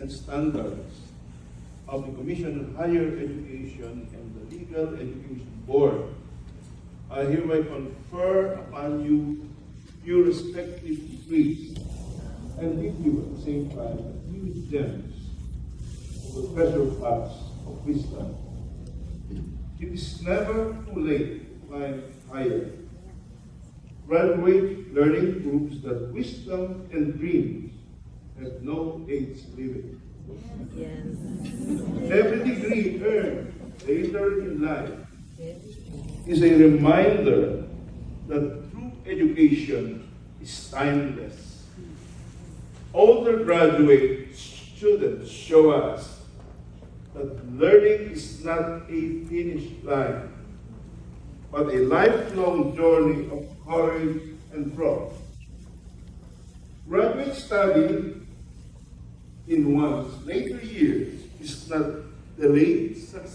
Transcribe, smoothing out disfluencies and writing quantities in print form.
and standards of the Commission on Higher Education and the Legal Education Board, I hereby confer upon you your respective degrees and give you at the same time a few gems of the treasure box of wisdom. It is never too late to climb higher. Graduate learning proves that wisdom and dreams have no age limit. Yes. Every degree earned later in life is a reminder that true education is timeless. Older graduate students show us that learning is not a finish line, but a lifelong journey of courage and growth. Graduate study in one's later years is not delayed success.